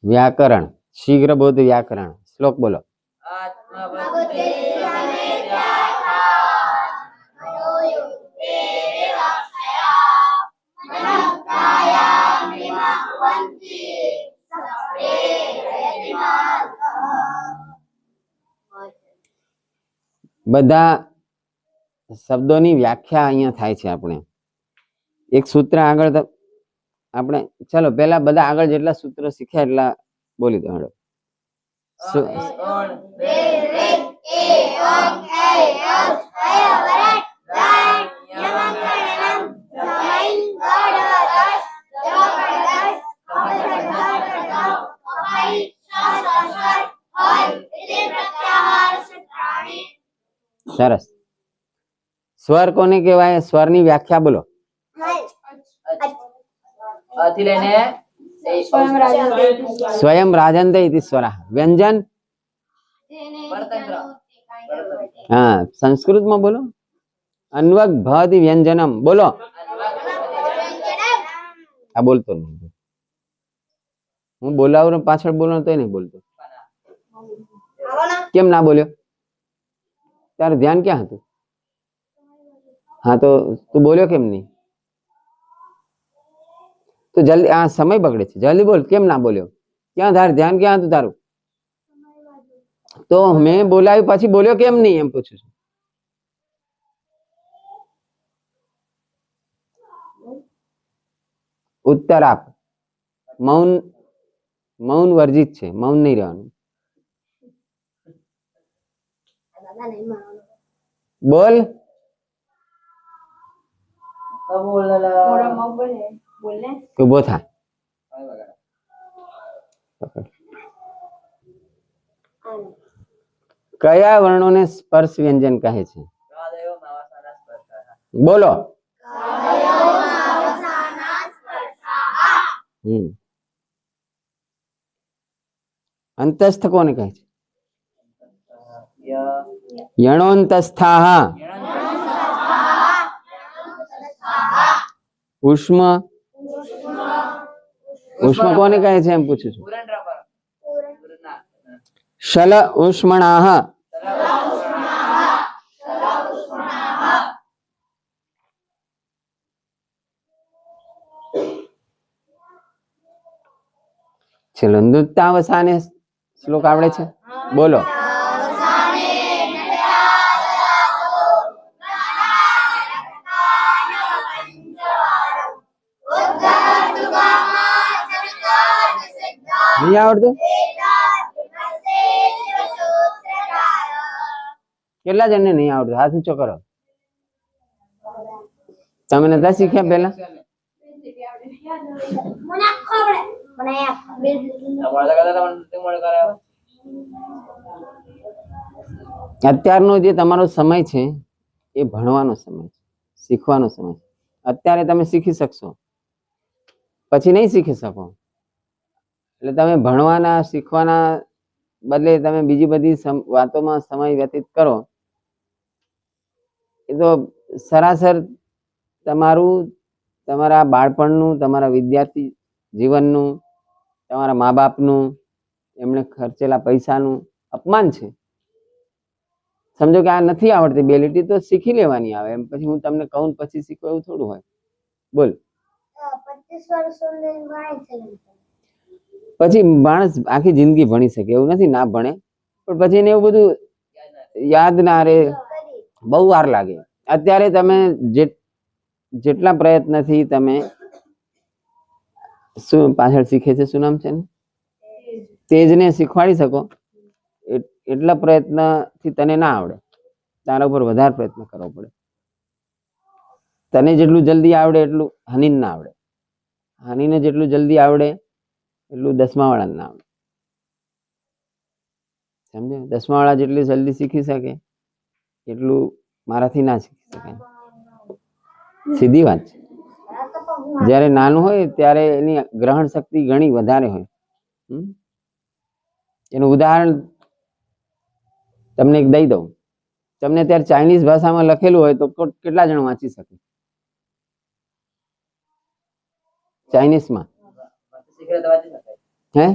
व्याकरण शीघ्र बोध व्याकरण श्लोक बोलो બધા શબ્દોની વ્યાખ્યા અહીંયા થાય છે આપણે એક સૂત્ર આગળ આપણે ચલો પહેલા બધા આગળ જેટલા સૂત્રો શીખ્યા એટલા બોલી દો હેડો સરસ સ્વર કોને કહેવાય સ્વરની વ્યાખ્યા બોલો स्वयं राजन्ते इति स्वरः व्यंजन हाँ संस्कृत में बोलो अन्वक भवति व्यंजनम बोलो आ बोलतो नहीं हूँ बोलावू पाछळ बोलो तो नहीं बोलतो केम ना बोल्यो तार ध्यान क्या हतुं हाँ तो तू बोल्यो केम नहीं तो जल्दी आ समय बगड़े छे जल्दी बोल केम ना बोल्यो क्या धार ध्यान क्या हतुं तारू तो मैं बोलाव्यु पाછી बोल्यो केम नहीं एम पूछું છું उत्तर आप मौन मौन वर्जित छे मौन नहीं रहવાનું बोल उभो था कया वर्णों ने स्पर्श व्यंजन कहे छे बोलो अंतस्थ कोने कहे छे यणोन्तस्थाः उष्म उष्म कोने कहे छे एम पूछું છું शल उष्मणाः चलो नृत्यावसाने श्लोक आवड़े छे बोलो नहीं आवड़तुं કેટલા જણને નહીં આવડતું હાથ ઊંચો કરો તમે નતા શીખ્યા પહેલા અત્યારનો જે તમારો સમય છે એ ભણવાનો સમય છે શીખવાનો સમય છે અત્યારે તમે શીખી શકશો પછી નહીં શીખી શકો એટલે તમે ભણવાના શીખવાના બદલે તમે બીજી બધી વાતોમાં સમય વ્યતીત કરો એ તો સરાસર તમારું તમારા બાળપણનું તમારા વિદ્યાર્થી જીવનનું તમારા મા બાપનું એમણે ખર્ચેલા પૈસાનું અપમાન છે સમજો કે આ નથી આવડતી બેલિટી તો શીખી લેવાની આવે એમ પછી હું તમને કહું પછી શીખો એવું થોડું હોય બોલ 25 વર્ષ પછી માણસ આખી જિંદગી ભણી શકે એવું નથી ના ભણે પણ પછી એને એવું બધું યાદ ના રહે બહુ વાર લાગે અત્યારે તમે જેટલા પ્રયત્નથી તમે શું પાછળ શીખે છે શું નામ છે ને તેજને શીખવાડી શકો એટલા પ્રયત્નથી તને ના આવડે તારા ઉપર વધારે પ્રયત્ન કરવો પડે તને જેટલું જલ્દી આવડે એટલું હનીને ના આવડે હનીને જેટલું જલ્દી આવડે એટલું દસમા વાળા ના આવડે સમજે દસમા વાળા જેટલી જલ્દી શીખી શકે એટલું મારાથી ના શીખી શકાય સીધી વાત છે જ્યારે નાનું હોય ત્યારે એની ગ્રહણ શક્તિ ઘણી વધારે હોય એનું ઉદાહરણ તમને એક દઈ દઉં તમને ત્યારે ચાઇનીઝ ભાષામાં લખેલું હોય તો કેટલા જણ વાંચી શકે ચાઇનીઝમાં હે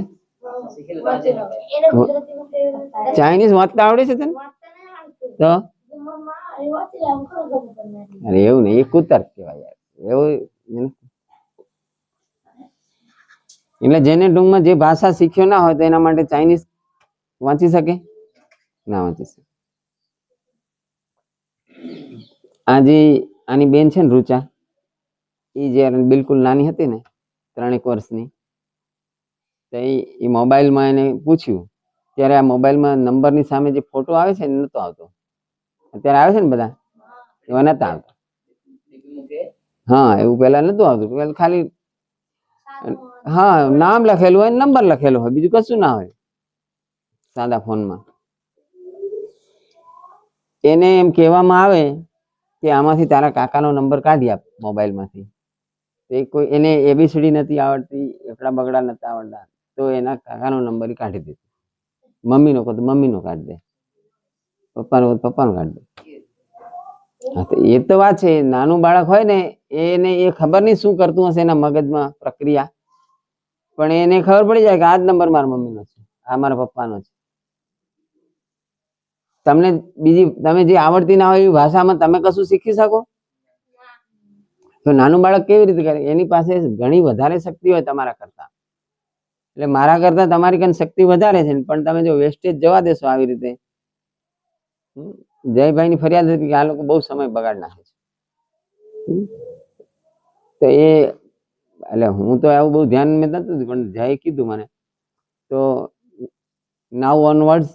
ચાઇનીઝ વાંચતા આવડે છે તને? તો અરે એવું નહીં, એ કુતર્ક કહેવાય યાર. એવું એટલે જેને ટૂંકમાં જે ભાષા શીખ્યો ના હોય તો એના માટે ચાઇનીઝ વાંચી શકે ના વાંચી શકે. આજે આની બેન છે ને રૂચા, એ જ્યારે બિલકુલ નાની હતી ને 3 વર્ષની, તો એ મોબાઈલમાં એને પૂછ્યું ત્યારે આ મોબાઈલમાં નંબરની સામે જે ફોટો આવે છે ને નતો આવતો. અત્યારે આવે છે ને બધા, એવા નતા આવતા. હા, એવું પેલા નતું આવતું. પેલા ખાલી હા નામ લખેલું હોય, નંબર લખેલો હોય, બીજું કશું ના હોય સાદા ફોનમાં. એને એમ કહેવામાં આવે કે આમાંથી તારા કાકાનો નંબર કાઢી આપ મોબાઈલમાંથી. કોઈ એને એબીસીડી નથી આવડતી, એકડા બગડા નથી આવડતા, તો એના કાકાનો નંબર કાઢી દે. મમ્મીનો કહો તો મમ્મીનો કાઢી દે, પપ્પાનો કહો તો પપ્પાનો કાઢી દે. હા, તો એ તો વાત છે. નાનું બાળક હોય ને એને એ ખબર નહીં શું કરતું હશે એના મગજમાં પ્રક્રિયા, પણ એને ખબર પડી જાય કે આ જ નંબર મારા મમ્મીનો છે, આ મારા પપ્પાનો છે. તમને બીજી તમે જે આવડતી ના હોય એવી ભાષામાં તમે કશું શીખી શકો? તો નાનું બાળક કેવી રીતે કરે? એની પાસે ઘણી વધારે શક્તિ હોય તમારા કરતા. એટલે મારા કરતા તમારી કન શક્તિ વધારે છે, પણ તમે જો વેસ્ટેજ જવા દેશો આવી રીતે. જયભાઈ ની ફરિયાદ હતી કે આ લોકો બહુ સમય બગાડ નાખે છે. તો એ એટલે હું તો આવું બહુ ધ્યાન મેં નતું, પણ જય કીધું મને તો નાવ ઓનવર્ડ્સ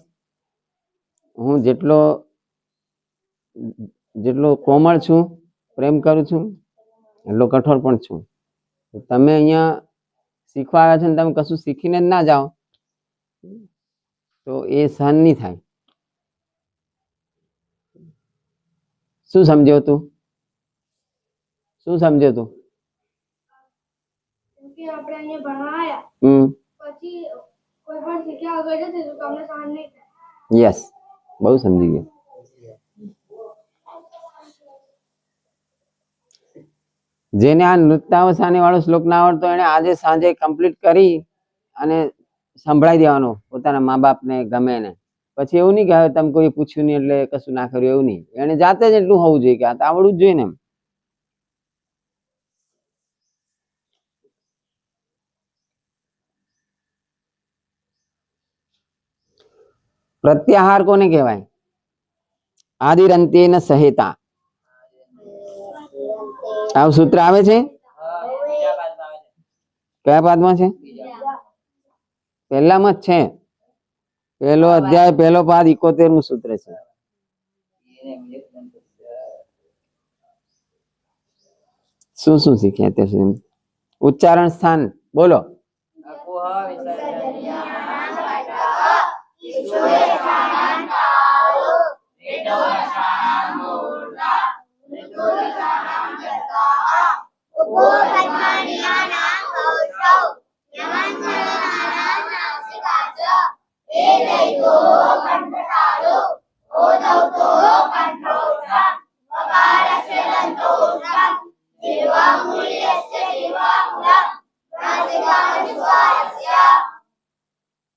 હું જેટલો કોમળ છું, પ્રેમ કરું છું, એટલો કઠોર પણ છું. તમે અહીંયા શીખવા આવ્યા છો ને તમે કશું શીખીને જ ના જાઓ તો એ સહન નહીં થાય. શું સમજ્યો તું? શું સમજ્યો તું? આપણે અહીંયા ભણવા આવ્યા પછી કોઈ પણ શીખ્યા વગર જશે તો તમને સહન નહીં થાય. યસ, બહુ સમજી ગયો. જેને આ નૃત્યાવસાની વાળો શ્લોક ના આવડતો એને આજે સાંજે કમ્પ્લીટ કરી અને સંભળાઈ દેવાનો પોતાના મા બાપને, ગમે ને. પછી એવું નહીં કે હવે તમે કોઈ પૂછ્યું નહીં એટલે કશું ના કર્યું, એવું નહીં. એને જાતે જ એટલું હોવું જોઈએ કે આ તો આવડવું જ જોઈએ ને એમ. પ્રત્યાહાર કોને કહેવાય? આદિરંત્યેન સહેતા. આ સૂત્ર આવે છે? કયા પાદમાં છે? પહેલામાં જ છે. પહેલો અધ્યાય, પહેલો પાદ, 71મું સૂત્ર છે. શું શું શીખ્યા અત્યાર સુધી? ઉચ્ચારણ સ્થાન બોલો.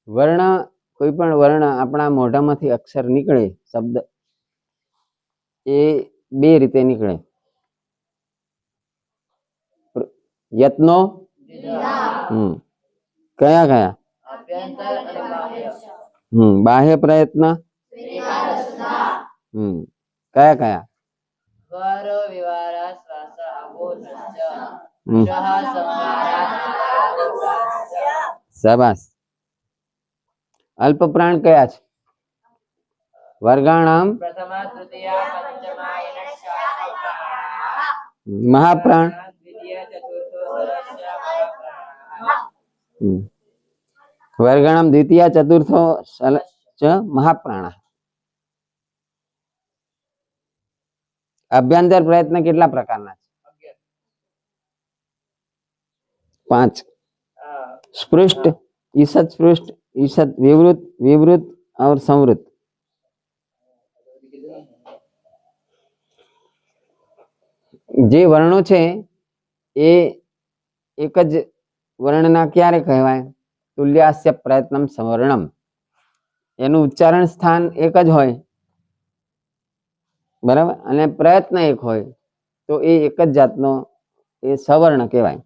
વર્ણ, કોઈ પણ વર્ણ આપણા મોઢામાંથી અક્ષર નીકળે, શબ્દ, એ બે રીતે નીકળે. યત્નો કયા કયા? બાહ્ય પ્રયત્ન કયા કયા? શાબાશ. અલ્પ પ્રાણ કયા છે? વર્ગાણામ મહાપ્રાણ વર્ગાણામ દ્વિતીય ચતુર્થો ચ મહાપ્રાણ. અભ્યંતર પ્રયત્ન કેટલા પ્રકારના છે? 5. સ્પૃષ્ટ, ઈષદ સ્પૃષ્ટ, ईषद विवृत, विवृत और संवृत. જે વર્ણો છે એ એક જ વર્ણના ક્યારે કહેવાય? તુલ્યાસ્ય પ્રયત્નમ સવર્ણમ. એનું ઉચ્ચારણ સ્થાન એક જ હોય, બરાબર, અને પ્રયત્ન એક હોય, તો એ એક જ જાતનો એ સવર્ણ કહેવાય,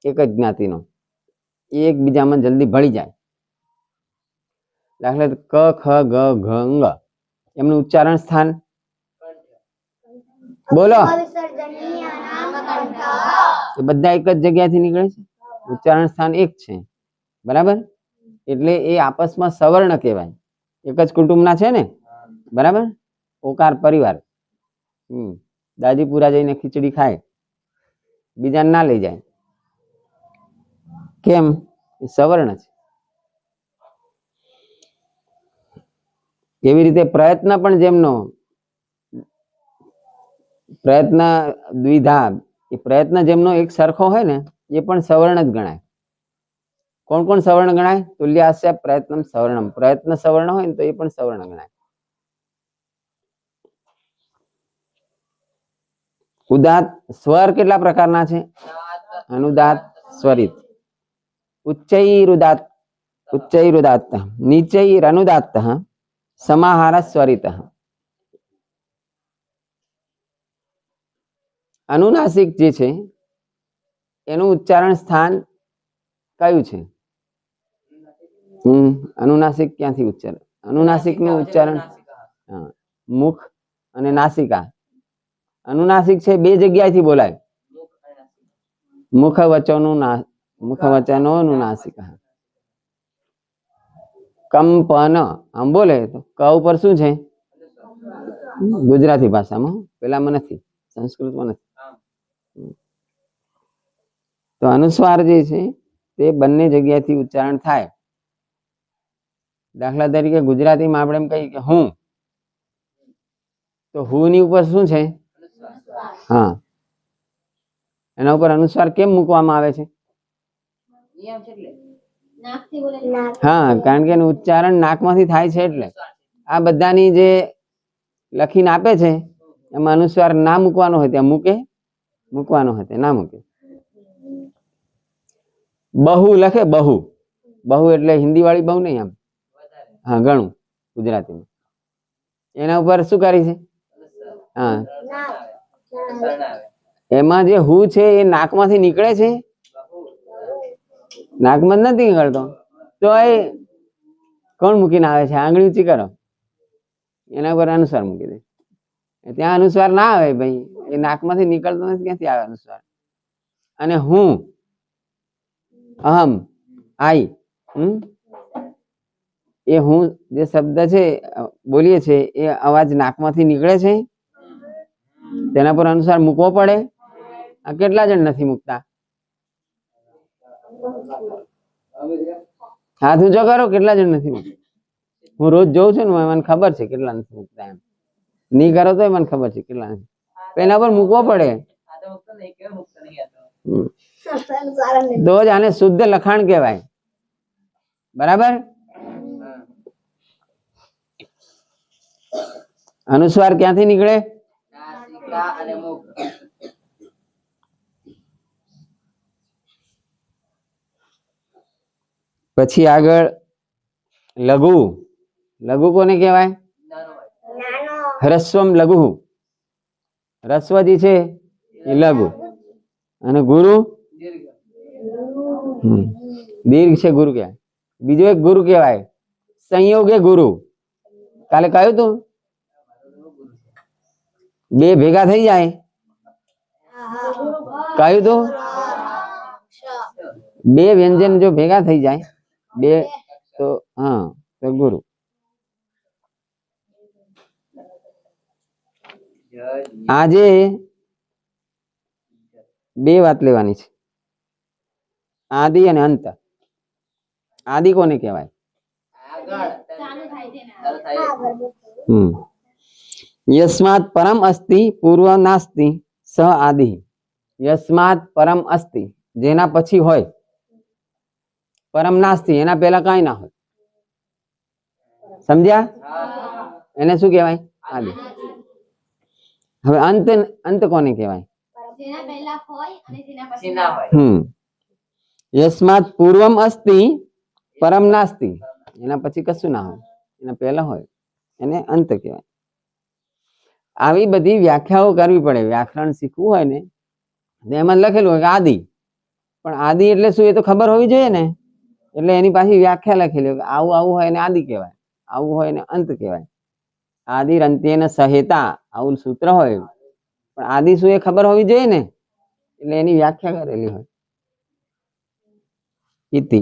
એક જ જ્ઞાતિનો. એ એકબીજામાં જલ્દી ભળી જાય. દાખલા ક ખ ગ ઘ ંગ, એમનું ઉચ્ચારણ સ્થાન બોલો, એ બધા એક જ જગ્યાથી નીકળે છે, ઉચ્ચારણ સ્થાન એક છે, બરાબર. એટલે એ આપસમાં સવર્ણ કહેવાય, એક જ કુટુંબના છે ને, બરાબર. ઓકાર પરિવાર. દાદીપુરા જઈને ખીચડી ખાય, બીજાને ના લઈ જાય, કેમ? એ સવર્ણ છે. એવી રીતે પ્રયત્ન પણ જેમનો પ્રયત્ન દ્વિધા, એ પ્રયત્ન જેમનો એક સરખો હોય ને, એ પણ સવર્ણ જ ગણાય. કોણ કોણ સવર્ણ ગણાય? તુલ્યાસ્ય પ્રયત્નમ સવર્ણમ. પ્રયત્ન સવર્ણ હોય ને તો એ પણ સવર્ણ ગણાય. ઉદાત્ત સ્વર કેટલા પ્રકારના છે? અનુદાત્ત, સ્વરિત. ઉચ્ચૈરુદાત્ત, ઉચ્ચૈરુદાત્ત, નીચૈરનુદાત્ત, સમાહાર સ્વરિત. અનુનાસિક જે છે એનું ઉચ્ચારણ સ્થાન કયું છે? અનુનાસિક ક્યાંથી ઉચ્ચારણ? અનુનાસિક નું ઉચ્ચારણ મુખ અને નાસિકા. અનુનાસિક છે બે જગ્યાએથી બોલાય, મુખ વચનો અનુનાસિકા. કંપન આમ બોલે તો ક ઉપર શું છે? ગુજરાતી ભાષામાં, પેલામાં નથી, સંસ્કૃતમાં નથી. તો અનુસ્વાર જે છે તે બંને જગ્યાથી ઉચ્ચારણ થાય. દાખલા તરીકે ગુજરાતીમાં આપણે એમ કહીએ કે હું, તો હું ની ઉપર શું છે? હા, એના ઉપર અનુસ્વાર કેમ મૂકવામાં આવે છે? હા, કારણ કે એનું ઉચ્ચારણ નાકમાંથી થાય છે. એટલે આ બધાની જે લખીને આપે છે એમાં અનુસ્વાર ના મૂકવાનો હોય ત્યાં મૂકે, મૂકવાનો હોય ત્યાં ના મૂકે. બહુ લખે, બહુ, બહુ એટલે હિન્દી વાળી બહુ નહીં, આમ હા ઘણું ગુજરાતીમાં. એના ઉપર શું કરી છે? હા, એમાં જે હું છે એ નાકમાંથી નીકળે છે, નાકમાં નથી નીકળતો, તો એ કોણ મૂકીને આવે છે? આંગળી ઊંચી કરો, એના પર અનુસ્વાર મૂકી દે. ત્યાં અનુસ્વાર ના આવે ભાઈ, એ નાકમાંથી નીકળતો નથી, ક્યાંથી આવે અનુસ્વાર? અને હું, અહમ, આઈ, એ હું જે શબ્દ છે બોલીએ છે એ અવાજ નાકમાંથી નીકળે છે, તેના પર અનુસ્વાર મૂકવો પડે. આ કેટલા જણ નથી મૂકતા? હાથ ઊંચો કરો, કેટલા જણ નથી મૂકતા? હું રોજ જોઉં છું ને, મને ખબર છે કેટલા નથી મૂકતા. એમ નહીં કરો તો મને ખબર છે કેટલા નથી. એના પર મૂકવો પડે, તો જ આને શુદ્ધ લખાણ કહેવાય, બરાબર. અનુસ્વાર ક્યાંથી નીકળે? પછી આગળ લઘુ. લઘુ કોને કહેવાય? હ્રસ્વમ લઘુ. હ્રસ્વ જે છે એ લઘુ, અને ગુરુ દીર્ઘ છે, ગુરુ કહેવાય. બીજો એક ગુરુ કહેવાય સંયોગે ગુરુ. કાલે કહ્યું તું, બે ભેગા થઈ જાય, કહ્યું તું, બે વ્યંજન જો ભેગા થઈ જાય બે, તો હા, તો ગુરુ. આજે બે વાત લેવાની છે, આદિ અને અંત. આદિ કોને કહેવાય? યસ્માત પરમ અસ્તિ પૂર્વ નાસ્તિ સ આદિ. યસ્માત પરમ અસ્તિ, જેના પછી હોય, પરમ નાસ્તિ, એના પહેલા કઈ ના હોય. સમજ્યા? એને શું કહેવાય? આદિ. હવે અંત, અંત કોને કહેવાય? યસ્માત પૂર્વમ અસ્તિ પરમ નાસ્તિ, એના પછી કશું ના હોય, એના પહેલા હોય, એને અંત કહેવાય. આવી બધી વ્યાખ્યાઓ કરવી પડે. વ્યાકરણ શીખવું હોય ને એમાં લખેલું હોય કે આદિ, પણ આદિ એટલે શું એ તો ખબર હોવી જોઈએ ને. એટલે એની પાછી વ્યાખ્યા લખેલી હોય કે આવું આવું હોય એને આદિ કહેવાય, આવું હોય એને અંત કહેવાય. આદિ અંત્યેન સહેતા આવું સૂત્ર હોય, પણ આદિ શું એ ખબર હોવી જોઈએ ને, એટલે એની વ્યાખ્યા કરેલી હોય. ઇતિ